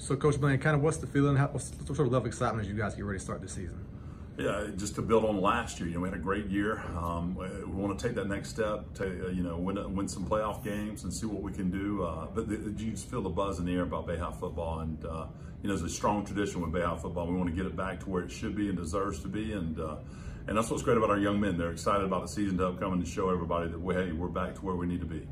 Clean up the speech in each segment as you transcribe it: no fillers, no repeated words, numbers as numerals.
So, Coach Blaine, kind of what's the feeling? What sort of level of excitement as you guys get ready to start this season? Yeah, just to build on last year, we had a great year. We want to take that next step, to win some playoff games and see what we can do. But you just feel the buzz in the air about Bayhawk football, and there's a strong tradition with Bayhawk football. We want to get it back to where it should be and deserves to be, and that's what's great about our young men. They're excited about the season to upcoming to show everybody that we're back to where we need to be.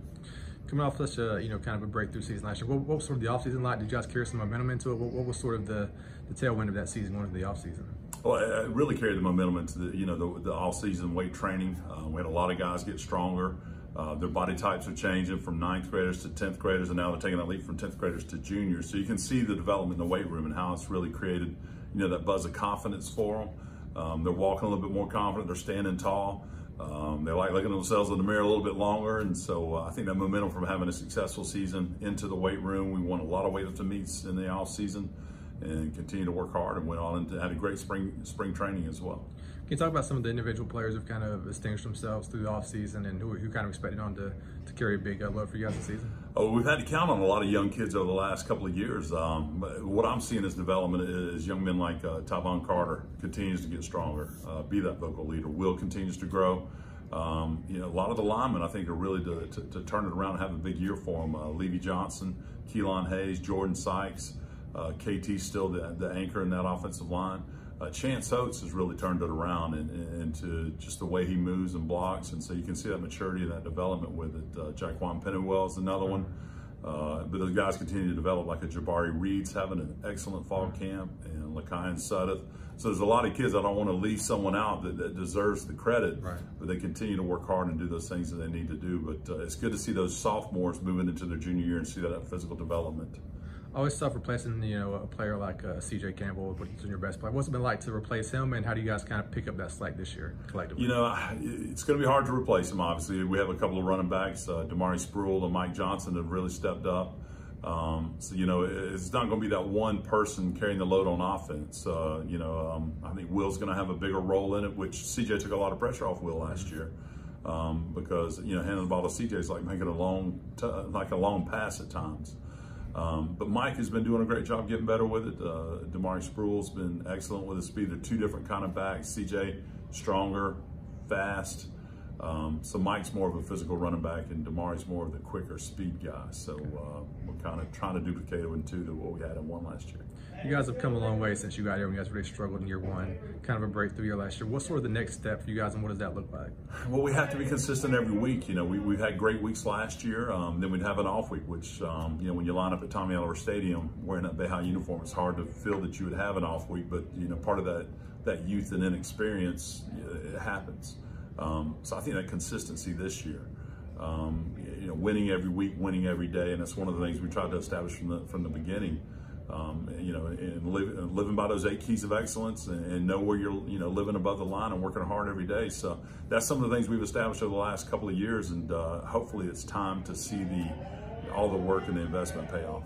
Coming off such a kind of a breakthrough season last year, what was sort of the offseason like? Did you guys carry some momentum into it? What was sort of the tailwind of that season going into the offseason? Well, it really carried the momentum into the off-season weight training. We had a lot of guys get stronger. Their body types are changing from 9th graders to 10th graders, and now they're taking a leap from 10th graders to juniors. So you can see the development in the weight room and how it's really created, that buzz of confidence for them. They're walking a little bit more confident. They're standing tall. They like looking at themselves in the mirror a little bit longer, and so I think that momentum from having a successful season into the weight room. We won a lot of weightlifting meets in the off season, and continue to work hard, and went on and had a great spring training as well. Can you talk about some of the individual players who've kind of distinguished themselves through the off season, and who kind of expected on to carry a big load for you guys this season? Oh, we've had to count on a lot of young kids over the last couple of years. What I'm seeing as development is young men like Tyvon Carter continues to get stronger, be that vocal leader. Will continues to grow. A lot of the linemen, I think, are really to turn it around and have a big year for them. Levy Johnson, Keelan Hayes, Jordan Sykes, KT's still the anchor in that offensive line. Chance Oates has really turned it around into just the way he moves and blocks, and so you can see that maturity and that development with it. Jaquan Pennywell is another one. But those guys continue to develop, like a Jabari Reed's having an excellent fall camp, and Lakian Sudduth. So there's a lot of kids. I don't want to leave someone out that deserves the credit, right, but they continue to work hard and do those things that they need to do. But it's good to see those sophomores moving into their junior year and see that physical development. Always tough replacing, a player like CJ Campbell, who's your best player. What's it been like to replace him, and how do you guys kind of pick up that slack this year collectively? It's going to be hard to replace him, obviously. We have a couple of running backs, Damari Spruill and Mike Johnson, have really stepped up. It's not going to be that one person carrying the load on offense. I think Will's going to have a bigger role in it, which CJ took a lot of pressure off Will last year. Because, handing the ball to CJ is like making a long pass at times. But Mike has been doing a great job getting better with it. Damari Spruill's been excellent with his speed. They're two different kind of backs. CJ, stronger, fast. So Mike's more of a physical running back, and Damari's more of the quicker speed guy. So we're kind of trying to duplicate it in two to what we had in one last year. You guys have come a long way since you got here, and you guys really struggled in year one, kind of a breakthrough year last year. What's sort of the next step for you guys, and what does that look like? Well, we have to be consistent every week. We've had great weeks last year. Then we'd have an off week, which, when you line up at Tommy Oliver Stadium wearing that Bayhawk uniform, it's hard to feel that you would have an off week, but, part of that youth and inexperience, it happens. So I think that consistency this year, winning every week, winning every day, and that's one of the things we tried to establish from the beginning. And living by those 8 keys of excellence, and know where you're, living above the line and working hard every day. So that's some of the things we've established over the last couple of years, and hopefully it's time to see all the work and the investment pay off.